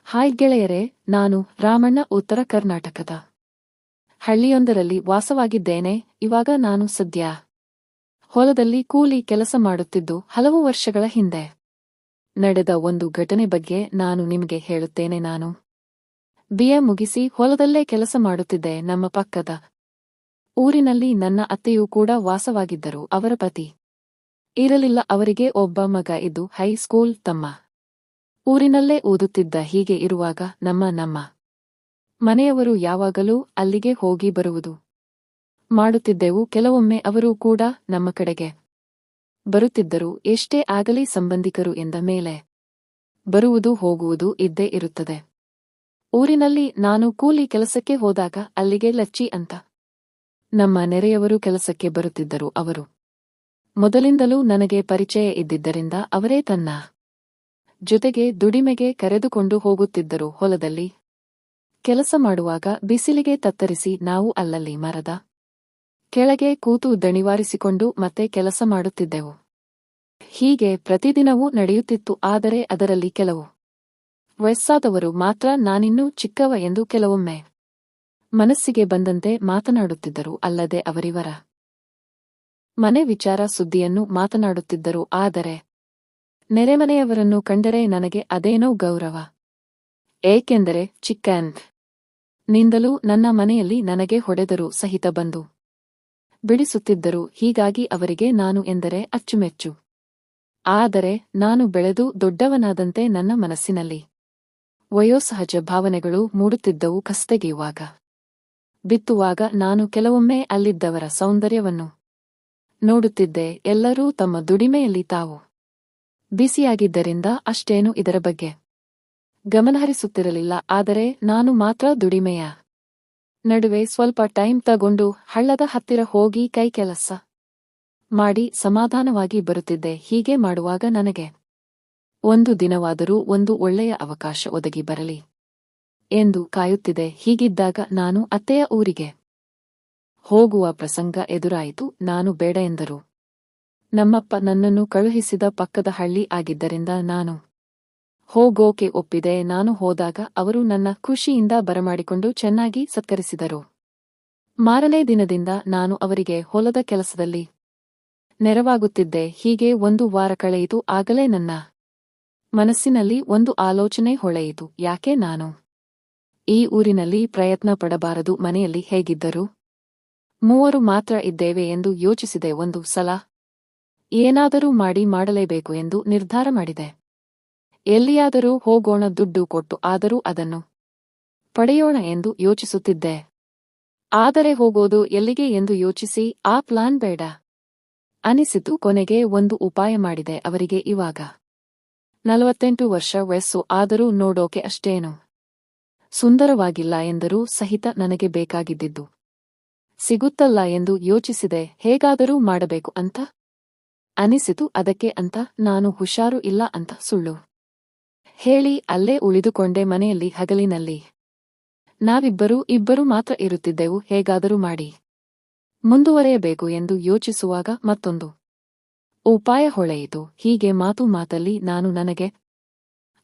Hi ಗೆಳೆಯರೇ, ನಾನು ರಾಮಣ್ಣ ಉತ್ತರ ಕರ್ನಾಟಕದ ಹಳ್ಳಿಯೊಂದರಲ್ಲಿ ವಾಸವಾಗಿದ್ದೇನೆ. ಇವಾಗ ನಾನು ಸದ್ಯ ಹೊಲದಲ್ಲಿ ಕೂಲಿ ಕೆಲಸ ಮಾಡುತ್ತಿದ್ದು ಹಲವು ವರ್ಷಗಳ ಹಿಂದೆ ನಡೆದ ಒಂದು ಘಟನೆ ಬಗ್ಗೆ ನಾನು ನಿಮಗೆ ಹೇಳುತ್ತೇನೆ. ನಾನು ಬಿಎ ಮುಗಿಸಿ ಹೊಲದಲ್ಲೇ ಕೆಲಸ ಮಾಡುತ್ತಿದ್ದೆ. ನಮ್ಮ ಪಕ್ಕದ ಊರಿನಲ್ಲಿ ನನ್ನ ಅತ್ತೆಯೂ ಕೂಡ ವಾಸವಾಗಿದ್ದರು. ಅವರ ಪತಿ ಇರಲಿಲ್ಲ. ಅವರಿಗೆ ಒಬ್ಬ ಮಗ ಇದ್ದು ಹೈಸ್ಕೂಲ್ ತಮ್ಮ ಊರಿನಲ್ಲೇ ಓದುತ್ತಿದ್ದ. ಹೀಗೆ ಇರುವಾಗ ನಮ್ಮ ಮನೆಯವರು ಯಾವಾಗಲೂ ಅಲ್ಲಿಗೆ ಹೋಗಿ ಬರುವುದು ಮಾಡುತ್ತಿದ್ದೆವು. ಕೆಲವೊಮ್ಮೆ ಅವರೂ ಕೂಡ ನಮ್ಮ ಕಡೆಗೆ ಬರುತ್ತಿದ್ದರು. ಎಷ್ಟೇ ಆಗಲಿ ಸಂಬಂಧಿಕರು ಎಂದ ಮೇಲೆ ಬರುವುದು ಹೋಗುವುದು ಇದ್ದೇ ಇರುತ್ತದೆ. ಊರಿನಲ್ಲಿ ನಾನು ಕೂಲಿ ಕೆಲಸಕ್ಕೆ ಹೋದಾಗ ಅಲ್ಲಿಗೆ ಲಚ್ಚಿ ಅಂತ ನಮ್ಮ ನೆರೆಯವರು ಕೆಲಸಕ್ಕೆ ಬರುತ್ತಿದ್ದರು. ಅವರು ಮೊದಲಿಂದಲೂ ನನಗೆ ಪರಿಚಯ ಇದ್ದಿದ್ದರಿಂದ ಅವರೇ ತನ್ನ ಜೊತೆಗೆ ದುಡಿಮೆಗೆ ಕರೆದುಕೊಂಡು ಹೋಗುತ್ತಿದ್ದರು. ಹೊಲದಲ್ಲಿ ಕೆಲಸ ಮಾಡುವಾಗ ಬಿಸಿಲಿಗೆ ತತ್ತರಿಸಿ ನಾವು ಅಲ್ಲಲ್ಲಿ ಮರದ ಕೆಳಗೆ ಕೂತು ದಣಿವಾರಿಸಿಕೊಂಡು ಮತ್ತೆ ಕೆಲಸ ಮಾಡುತ್ತಿದ್ದೆವು. ಹೀಗೆ ಪ್ರತಿದಿನವೂ ನಡೆಯುತ್ತಿತ್ತು. ಆದರೆ ಅದರಲ್ಲಿ ಕೆಲವು ವಯಸ್ಸಾದವರು ಮಾತ್ರ ನಾನಿನ್ನೂ ಚಿಕ್ಕವ ಎಂದು ಕೆಲವೊಮ್ಮೆ ಮನಸ್ಸಿಗೆ ಬಂದಂತೆ ಮಾತನಾಡುತ್ತಿದ್ದರು. ಅಲ್ಲದೆ ಅವರಿವರ ಮನೆ ವಿಚಾರ ಸುದ್ದಿಯನ್ನು ಮಾತನಾಡುತ್ತಿದ್ದರು. ಆದರೆ ನೆರೆಮನೆಯವರನ್ನು ಕಂಡರೆ ನನಗೆ ಅದೇನೋ ಗೌರವ. ಏಕೆಂದರೆ ನಿಂದಲೂ ನನ್ನ ಮನೆಯಲ್ಲಿ ನನಗೆ ಹೊಡೆದರೂ ಸಹಿತ ಬಂದು ಬಿಡಿಸುತ್ತಿದ್ದರು. ಹೀಗಾಗಿ ಅವರಿಗೆ ನಾನು ಎಂದರೆ ಅಚ್ಚುಮೆಚ್ಚು. ಆದರೆ ನಾನು ಬೆಳೆದು ದೊಡ್ಡವನಾದಂತೆ ನನ್ನ ಮನಸ್ಸಿನಲ್ಲಿ ವಯೋಸಹಜ ಭಾವನೆಗಳು ಮೂಡುತ್ತಿದ್ದವು. ಕಸ್ತಗೆಯುವಾಗ ಬಿತ್ತುವಾಗ ನಾನು ಕೆಲವೊಮ್ಮೆ ಅಲ್ಲಿದ್ದವರ ಸೌಂದರ್ಯವನ್ನು ನೋಡುತ್ತಿದ್ದೆ. ಎಲ್ಲರೂ ತಮ್ಮ ದುಡಿಮೆಯಲ್ಲಿ ತಾವು ಬಿಸಿಯಾಗಿದ್ದರಿಂದ ಅಷ್ಟೇನು ಇದರ ಬಗ್ಗೆ ಗಮನಹರಿಸುತ್ತಿರಲಿಲ್ಲ. ಆದರೆ ನಾನು ಮಾತ್ರ ದುಡಿಮೆಯ ನಡುವೆ ಸ್ವಲ್ಪ ಟೈಮ್ ತಗೊಂಡು ಹಳ್ಳದ ಹತ್ತಿರ ಹೋಗಿ ಕೈ ಕೆಲಸ ಮಾಡಿ ಸಮಾಧಾನವಾಗಿ ಬರುತ್ತಿದ್ದೆ. ಹೀಗೆ ಮಾಡುವಾಗ ನನಗೆ ಒಂದು ದಿನವಾದರೂ ಒಂದು ಒಳ್ಳೆಯ ಅವಕಾಶ ಒದಗಿ ಬರಲಿ ಎಂದು ಕಾಯುತ್ತಿದೆ. ಹೀಗಿದ್ದಾಗ ನಾನು ಅತ್ತೆಯ ಊರಿಗೆ ಹೋಗುವ ಪ್ರಸಂಗ ಎದುರಾಯಿತು. ನಾನು ಬೇಡ ಎಂದರು. ನಮ್ಮಪ್ಪ ನನ್ನನ್ನು ಕಳುಹಿಸಿದ ಪಕ್ಕದ ಹಳ್ಳಿ ಆಗಿದ್ದರಿಂದ ನಾನು ಹೋಗೋಕೆ ಒಪ್ಪಿದೆ. ನಾನು ಹೋದಾಗ ಅವರು ನನ್ನ ಖುಷಿಯಿಂದ ಬರಮಾಡಿಕೊಂಡು ಚೆನ್ನಾಗಿ ಸತ್ಕರಿಸಿದರು. ಮಾರನೇ ದಿನದಿಂದ ನಾನು ಅವರಿಗೆ ಹೊಲದ ಕೆಲಸದಲ್ಲಿ ನೆರವಾಗುತ್ತಿದ್ದೆ. ಹೀಗೆ ಒಂದು ವಾರ ಕಳೆಯಿತು. ಆಗಲೇ ನನ್ನ ಮನಸ್ಸಿನಲ್ಲಿ ಒಂದು ಆಲೋಚನೆ ಹೊಳೆಯಿತು. ಯಾಕೆ ನಾನು ಈ ಊರಿನಲ್ಲಿ ಪ್ರಯತ್ನ ಪಡಬಾರದು? ಮನೆಯಲ್ಲಿ ಹೇಗಿದ್ದರೂ ಮೂವರು ಮಾತ್ರ ಇದ್ದೇವೆ ಎಂದು ಯೋಚಿಸಿದೆ. ಒಂದು ಸಲ ಏನಾದರೂ ಮಾಡಲೇಬೇಕು ಎಂದು ನಿರ್ಧಾರ ಮಾಡಿದೆ. ಎಲ್ಲಿಯಾದರೂ ಹೋಗೋಣ, ದುಡ್ಡು ಕೊಟ್ಟು ಆದರೂ ಅದನ್ನು ಪಡೆಯೋಣ ಎಂದು ಯೋಚಿಸುತ್ತಿದ್ದೆ. ಆದರೆ ಹೋಗೋದು ಎಲ್ಲಿಗೆ ಎಂದು ಯೋಚಿಸಿ ಆ ಪ್ಲಾನ್ ಬೇಡ ಅನಿಸಿತು. ಕೊನೆಗೆ ಒಂದು ಉಪಾಯ ಮಾಡಿದೆ. ಅವರಿಗೆ ಇವಾಗ 48 ವರ್ಷ ವಯಸ್ಸು. ಆದರೂ ನೋಡೋಕೆ ಅಷ್ಟೇನು ಸುಂದರವಾಗಿಲ್ಲ ಎಂದರೂ ಸಹಿತ ನನಗೆ ಬೇಕಾಗಿದ್ದಿದ್ದು ಸಿಗುತ್ತಲ್ಲ ಎಂದು ಯೋಚಿಸಿದೆ. ಹೇಗಾದರೂ ಮಾಡಬೇಕು ಅಂತ ಅನಿಸಿತು. ಅದಕ್ಕೆ ಅಂತ ನಾನು ಹುಷಾರು ಇಲ್ಲ ಅಂತ ಸುಳ್ಳು ಹೇಳಿ ಅಲ್ಲೇ ಉಳಿದುಕೊಂಡೆ. ಮನೆಯಲ್ಲಿ ಹಗಲಿನಲ್ಲಿ ನಾವಿಬ್ಬರು ಮಾತ್ರ ಇರುತ್ತಿದ್ದೆವು. ಹೇಗಾದರೂ ಮಾಡಿ ಮುಂದುವರೆಯಬೇಕು ಎಂದು ಯೋಚಿಸುವಾಗ ಮತ್ತೊಂದು ಉಪಾಯ ಹೊಳೆಯಿತು. ಹೀಗೆ ಮಾತಲ್ಲಿ ನಾನು ನನಗೆ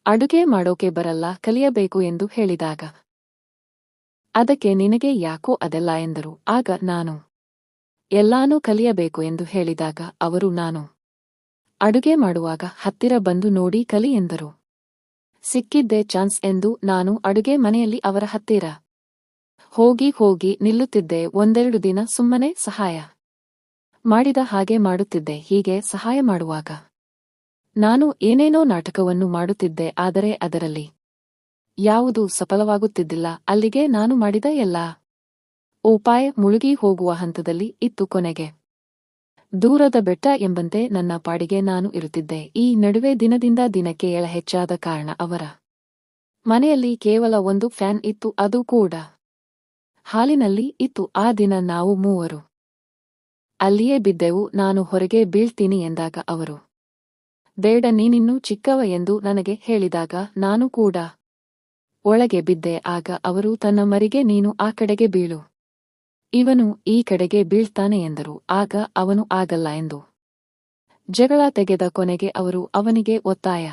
ಅಡುಗೆ ಮಾಡೋಕೆ ಬರಲ್ಲ, ಕಲಿಯಬೇಕು ಎಂದು ಹೇಳಿದಾಗ ಅದಕ್ಕೆ ನಿನಗೆ ಯಾಕೋ ಅದೆಲ್ಲ ಎಂದರು. ಆಗ ನಾನು ಎಲ್ಲಾನೂ ಕಲಿಯಬೇಕು ಎಂದು ಹೇಳಿದಾಗ ಅವರು ನಾನು ಅಡುಗೆ ಮಾಡುವಾಗ ಹತ್ತಿರ ಬಂದು ನೋಡಿ ಕಲಿ ಎಂದರು. ಸಿಕ್ಕಿದ್ದೇ ಚಾನ್ಸ್ ಎಂದು ನಾನು ಅಡುಗೆ ಮನೆಯಲ್ಲಿ ಅವರ ಹತ್ತಿರ ಹೋಗಿ ನಿಲ್ಲುತ್ತಿದ್ದೆ. ಒಂದೆರಡು ದಿನ ಸುಮ್ಮನೆ ಸಹಾಯ ಮಾಡಿದ ಹಾಗೆ ಮಾಡುತ್ತಿದ್ದೆ. ಹೀಗೆ ಸಹಾಯ ಮಾಡುವಾಗ ನಾನು ಏನೇನೋ ನಾಟಕವನ್ನು ಮಾಡುತ್ತಿದ್ದೆ. ಆದರೆ ಅದರಲ್ಲಿ ಯಾವುದೂ ಸಫಲವಾಗುತ್ತಿದ್ದಿಲ್ಲ. ಅಲ್ಲಿಗೆ ನಾನು ಮಾಡಿದ ಎಲ್ಲಾ ಉಪಾಯ ಮುಳುಗಿ ಹೋಗುವ ಹಂತದಲ್ಲಿ ಇತ್ತು. ಕೊನೆಗೆ ದೂರದ ಬೆಟ್ಟ ಎಂಬಂತೆ ನನ್ನ ಪಾಡಿಗೆ ನಾನು ಇರುತ್ತಿದ್ದೆ. ಈ ನಡುವೆ ದಿನದಿಂದ ದಿನಕ್ಕೆ ಹೆಚ್ಚಾದ ಕಾರಣ ಅವರ ಮನೆಯಲ್ಲಿ ಕೇವಲ ಒಂದು ಫ್ಯಾನ್ ಇತ್ತು. ಅದು ಕೂಡ ಹಾಲಿನಲ್ಲಿ ಇತ್ತು. ಆ ದಿನ ನಾವು ಮೂವರು ಅಲ್ಲಿಯೇ ಬಿದ್ದೆವು. ನಾನು ಹೊರಗೆ ಬೀಳ್ತೀನಿ ಎಂದಾಗ ಅವರು ಬೇಡ, ನೀನಿನ್ನೂ ಚಿಕ್ಕವ ಎಂದು ನನಗೆ ಹೇಳಿದಾಗ ನಾನು ಕೂಡ ಒಳಗೆ ಬಿದ್ದೆ. ಆಗ ಅವರು ತನ್ನ ಮರಿಗೆ ನೀನು ಆ ಕಡೆಗೆ ಬೀಳು, ಇವನು ಈ ಕಡೆಗೆ ಬೀಳ್ತಾನೆ ಎಂದರು. ಆಗ ಅವನು ಆಗಲ್ಲ ಎಂದು ಜಗಳ ತೆಗೆದ. ಕೊನೆಗೆ ಅವರು ಅವನಿಗೆ ಒತ್ತಾಯ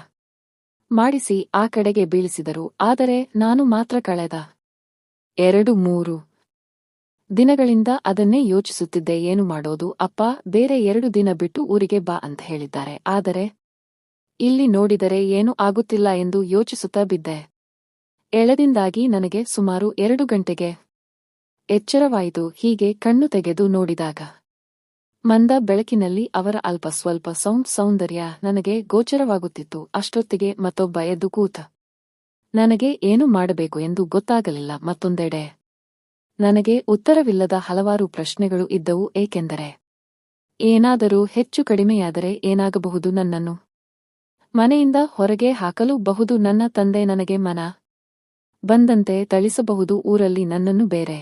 ಮಾಡಿಸಿ ಆ ಕಡೆಗೆ ಬೀಳಿಸಿದರು. ಆದರೆ ನಾನು ಮಾತ್ರ ಕಳೆದ 2-3 ದಿನಗಳಿಂದ ಅದನ್ನೇ ಯೋಚಿಸುತ್ತಿದ್ದೆ. ಏನು ಮಾಡೋದು ಅಪ್ಪ, ಬೇರೆ 2 ದಿನ ಬಿಟ್ಟು ಊರಿಗೆ ಬಾ ಅಂತ ಹೇಳಿದ್ದಾರೆ. ಆದರೆ ಇಲ್ಲಿ ನೋಡಿದರೆ ಏನೂ ಆಗುತ್ತಿಲ್ಲ ಎಂದು ಯೋಚಿಸುತ್ತಾ ಬಿದ್ದೆ. ಎಳೆದಿಂದಾಗಿ ನನಗೆ ಸುಮಾರು 2 ಗಂಟೆಗೆ ಎಚ್ಚರವಾಯಿತು. ಹೀಗೆ ಕಣ್ಣು ತೆಗೆದು ನೋಡಿದಾಗ ಮಂದ ಬೆಳಕಿನಲ್ಲಿ ಅವರ ಅಲ್ಪ ಸ್ವಲ್ಪ ಸೌಂದರ್ಯ ನನಗೆ ಗೋಚರವಾಗುತ್ತಿತ್ತು. ಅಷ್ಟೊತ್ತಿಗೆ ಮತ್ತೊಬ್ಬ ಎದ್ದು ಕೂತ. ನನಗೆ ಏನು ಮಾಡಬೇಕು ಎಂದು ಗೊತ್ತಾಗಲಿಲ್ಲ. ಮತ್ತೊಂದೆಡೆ ನನಗೆ ಉತ್ತರವಿಲ್ಲದ ಹಲವಾರು ಪ್ರಶ್ನೆಗಳು ಇದ್ದವು. ಏಕೆಂದರೆ ಏನಾದರೂ ಹೆಚ್ಚು ಕಡಿಮೆಯಾದರೆ ಏನಾಗಬಹುದು? ನನ್ನನ್ನು ಮನೆಯಿಂದ ಹೊರಗೆ ಹಾಕಲು ಬಹುದು. ನನ್ನ ತಂದೆ ನನಗೆ ಮನ ಬಂದಂತೆ ಥಳಿಸಬಹುದು. ಊರಲ್ಲಿ ನನ್ನನ್ನು ಬೇರೆ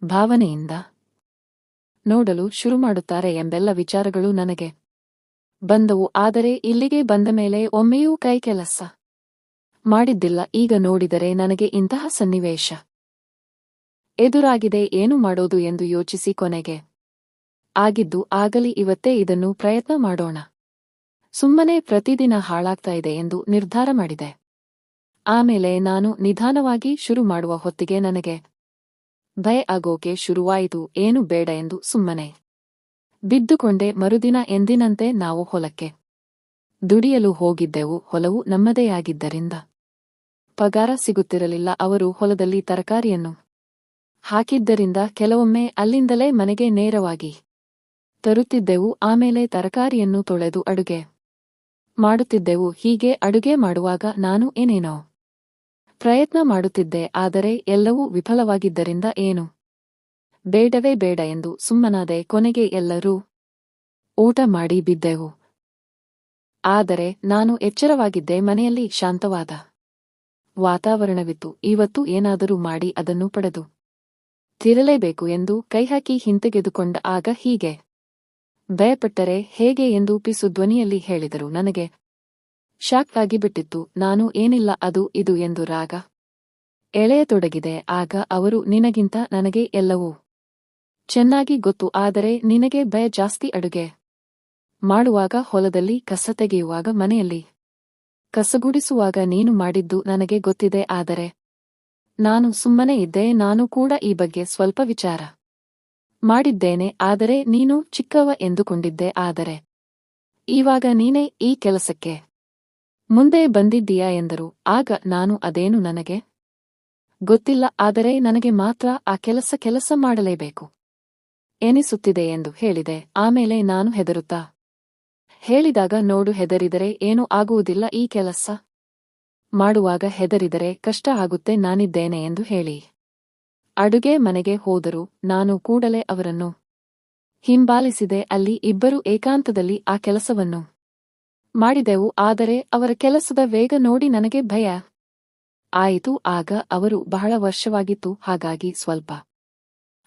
ಭಾವನೆಯಿಂದ ನೋಡಲು ಶುರುಮಾಡುತ್ತಾರೆ ಎಂಬೆಲ್ಲ ವಿಚಾರಗಳು ನನಗೆ ಬಂದವು. ಆದರೆ ಇಲ್ಲಿಗೆ ಬಂದ ಮೇಲೆ ಒಮ್ಮೆಯೂ ಕೈ ಕೆಲಸ ಮಾಡಿದ್ದಿಲ್ಲ. ಈಗ ನೋಡಿದರೆ ನನಗೆ ಇಂತಹ ಸನ್ನಿವೇಶ ಎದುರಾಗಿದೆ. ಏನು ಮಾಡೋದು ಎಂದು ಯೋಚಿಸಿ ಕೊನೆಗೆ ಆಗಿದ್ದು ಆಗಲಿ, ಇವತ್ತೇ ಇದನ್ನು ಪ್ರಯತ್ನ ಮಾಡೋಣ. ಸುಮ್ಮನೆ ಪ್ರತಿದಿನ ಹಾಳಾಗ್ತಾ ಇದೆ ಎಂದು ನಿರ್ಧಾರ ಮಾಡಿದೆ. ಆಮೇಲೆ ನಾನು ನಿಧಾನವಾಗಿ ಶುರು ಮಾಡುವ ಹೊತ್ತಿಗೆ ನನಗೆ ಭಯ ಆಗೋಕೆ ಶುರುವಾಯಿತು. ಏನು ಬೇಡ ಎಂದು ಸುಮ್ಮನೆ ಬಿದ್ದುಕೊಂಡೆ. ಮರುದಿನ ಎಂದಿನಂತೆ ನಾವು ಹೊಲಕ್ಕೆ ದುಡಿಯಲು ಹೋಗಿದ್ದೆವು. ಹೊಲವು ನಮ್ಮದೇ ಆಗಿದ್ದರಿಂದ ಪಗಾರ ಸಿಗುತ್ತಿರಲಿಲ್ಲ. ಅವರು ಹೊಲದಲ್ಲಿ ತರಕಾರಿಯನ್ನು ಹಾಕಿದ್ದರಿಂದ ಕೆಲವೊಮ್ಮೆ ಅಲ್ಲಿಂದಲೇ ಮನೆಗೆ ನೇರವಾಗಿ ತರುತ್ತಿದ್ದೆವು. ಆಮೇಲೆ ತರಕಾರಿಯನ್ನು ತೊಳೆದು ಅಡುಗೆ ಮಾಡುತ್ತಿದ್ದೆವು. ಹೀಗೆ ಅಡುಗೆ ಮಾಡುವಾಗ ನಾನು ಏನೇನೋ ಪ್ರಯತ್ನ ಮಾಡುತ್ತಿದ್ದೆ. ಆದರೆ ಎಲ್ಲವೂ ವಿಫಲವಾಗಿದ್ದರಿಂದ ಏನು ಬೇಡವೇ ಬೇಡ ಎಂದು ಸುಮ್ಮನಾದೆ. ಕೊನೆಗೆ ಎಲ್ಲರೂ ಊಟ ಮಾಡಿ ಬಿದ್ದೆವು. ಆದರೆ ನಾನು ಎಚ್ಚರವಾಗಿದ್ದೆ. ಮನೆಯಲ್ಲಿ ಶಾಂತವಾದ ವಾತಾವರಣವಿತ್ತು. ಇವತ್ತು ಏನಾದರೂ ಮಾಡಿ ಅದನ್ನು ಪಡೆದು ತಿರಲೇಬೇಕು ಎಂದು ಕೈಹಾಕಿ ಹಿಂತೆಗೆದುಕೊಂಡ. ಆಗ ಹೀಗೆ ಭಯಪಟ್ಟರೆ ಹೇಗೆ ಎಂದು ಪಿಸು ಧ್ವನಿಯಲ್ಲಿ ಹೇಳಿದರು. ನನಗೆ ಶಾಕ್ ಆಗಿಬಿಟ್ಟಿತ್ತು. ನಾನು ಏನಿಲ್ಲ, ಅದು ಇದು ಎಂದು ರಾಗ ಎಳೆಯತೊಡಗಿದೆ. ಆಗ ಅವರು, ನಿನಗಿಂತ ನನಗೆ ಎಲ್ಲವೂ ಚೆನ್ನಾಗಿ ಗೊತ್ತು. ಆದರೆ ನಿನಗೆ ಭಯ ಜಾಸ್ತಿ. ಅಡುಗೆ ಮಾಡುವಾಗ, ಹೊಲದಲ್ಲಿ ಕಸ ತೆಗೆಯುವಾಗ, ಮನೆಯಲ್ಲಿ ಕಸಗುಡಿಸುವಾಗ ನೀನು ಮಾಡಿದ್ದು ನನಗೆ ಗೊತ್ತಿದೆ. ಆದರೆ ನಾನು ಸುಮ್ಮನೆ ಇದ್ದೆ. ನಾನು ಕೂಡ ಈ ಬಗ್ಗೆ ಸ್ವಲ್ಪ ವಿಚಾರ ಮಾಡಿದ್ದೇನೆ. ಆದರೆ ನೀನು ಚಿಕ್ಕವ ಎಂದುಕೊಂಡಿದ್ದೆ. ಆದರೆ ಇವಾಗ ನೀನೇ ಈ ಕೆಲಸಕ್ಕೆ ಮುಂದೆ ಬಂದಿದ್ದೀಯಾ ಎಂದರು. ಆಗ ನಾನು, ಅದೇನು ನನಗೆ ಗೊತ್ತಿಲ್ಲ. ಆದರೆ ನನಗೆ ಮಾತ್ರ ಆ ಕೆಲಸ ಮಾಡಲೇಬೇಕು ಎನಿಸುತ್ತಿದೆ ಎಂದು ಹೇಳಿದೆ. ಆಮೇಲೆ ನಾನು ಹೆದರುತ್ತಾ ಹೇಳಿದಾಗ, ನೋಡು, ಹೆದರಿದರೆ ಏನೂ ಆಗುವುದಿಲ್ಲ. ಈ ಕೆಲಸ ಮಾಡುವಾಗ ಹೆದರಿದರೆ ಕಷ್ಟ ಆಗುತ್ತೆ. ನಾನಿದ್ದೇನೆ ಎಂದು ಹೇಳಿ ಅಡುಗೆ ಮನೆಗೆ ಹೋದರು. ನಾನು ಕೂಡಲೇ ಅವರನ್ನು ಹಿಂಬಾಲಿಸಿದೆ. ಅಲ್ಲಿ ಇಬ್ಬರು ಏಕಾಂತದಲ್ಲಿ ಆ ಕೆಲಸವನ್ನು ಮಾಡಿದೆವು. ಆದರೆ ಅವರ ಕೆಲಸದ ವೇಗ ನೋಡಿ ನನಗೆ ಭಯ ಆಯಿತು. ಆಗ ಅವರು, ಬಹಳ ವರ್ಷವಾಗಿತ್ತು, ಹಾಗಾಗಿ ಸ್ವಲ್ಪ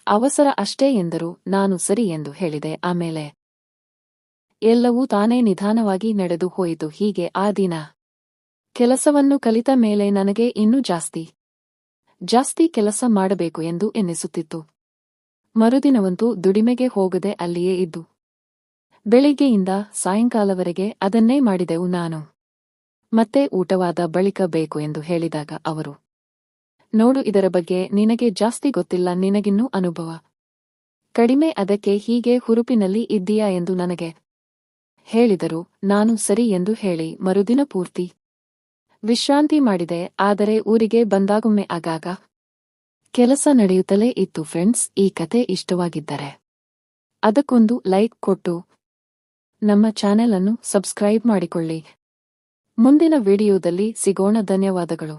ಅವಸರ ಅಷ್ಟೇ ಎಂದರು. ನಾನು ಸರಿ ಎಂದು ಹೇಳಿದೆ. ಆಮೇಲೆ ಎಲ್ಲವೂ ತಾನೇ ನಿಧಾನವಾಗಿ ನಡೆದು ಹೋಯಿತು. ಹೀಗೆ ಆ ದಿನ ಕೆಲಸವನ್ನು ಕಲಿತ ಮೇಲೆ ನನಗೆ ಇನ್ನೂ ಜಾಸ್ತಿ ಕೆಲಸ ಮಾಡಬೇಕು ಎಂದು ಎನ್ನಿಸುತ್ತಿತ್ತು. ಮರುದಿನವಂತೂ ದುಡಿಮೆಗೆ ಹೋಗದೆ ಅಲ್ಲಿಯೇ ಇದ್ದು ಬೆಳಿಗ್ಗೆಯಿಂದ ಸಾಯಂಕಾಲವರೆಗೆ ಅದನ್ನೇ ಮಾಡಿದೆವು. ನಾನು ಮತ್ತೆ ಊಟವಾದ ಬಳಿಕ ಬೇಕು ಎಂದು ಹೇಳಿದಾಗ ಅವರು, ನೋಡು, ಇದರ ಬಗ್ಗೆ ನಿನಗೆ ಜಾಸ್ತಿ ಗೊತ್ತಿಲ್ಲ, ನಿನಗಿನ್ನೂ ಅನುಭವ ಕಡಿಮೆ, ಅದಕ್ಕೆ ಹೀಗೆ ಹುರುಪಿನಲ್ಲಿ ಇದ್ದೀಯಾ ಎಂದು ನನಗೆ ಹೇಳಿದರು. ನಾನು ಸರಿ ಎಂದು ಹೇಳಿ ಮರುದಿನ ಪೂರ್ತಿ ವಿಶ್ರಾಂತಿ ಮಾಡಿದೆ. ಆದರೆ ಊರಿಗೆ ಬಂದಾಗೊಮ್ಮೆ ಆಗಾಗ ಕೆಲಸ ನಡೆಯುತ್ತಲೇ ಇತ್ತು. ಫ್ರೆಂಡ್ಸ್, ಈ ಕತೆ ಇಷ್ಟವಾಗಿದ್ದರೆ ಅದಕ್ಕೊಂದು ಲೈಕ್ ಕೊಟ್ಟು ನಮ್ಮ ಚಾನೆಲ್ ಅನ್ನು ಸಬ್ಸ್ಕ್ರೈಬ್ ಮಾಡಿಕೊಳ್ಳಿ. ಮುಂದಿನ ವಿಡಿಯೋದಲ್ಲಿ ಸಿಗೋಣ. ಧನ್ಯವಾದಗಳು.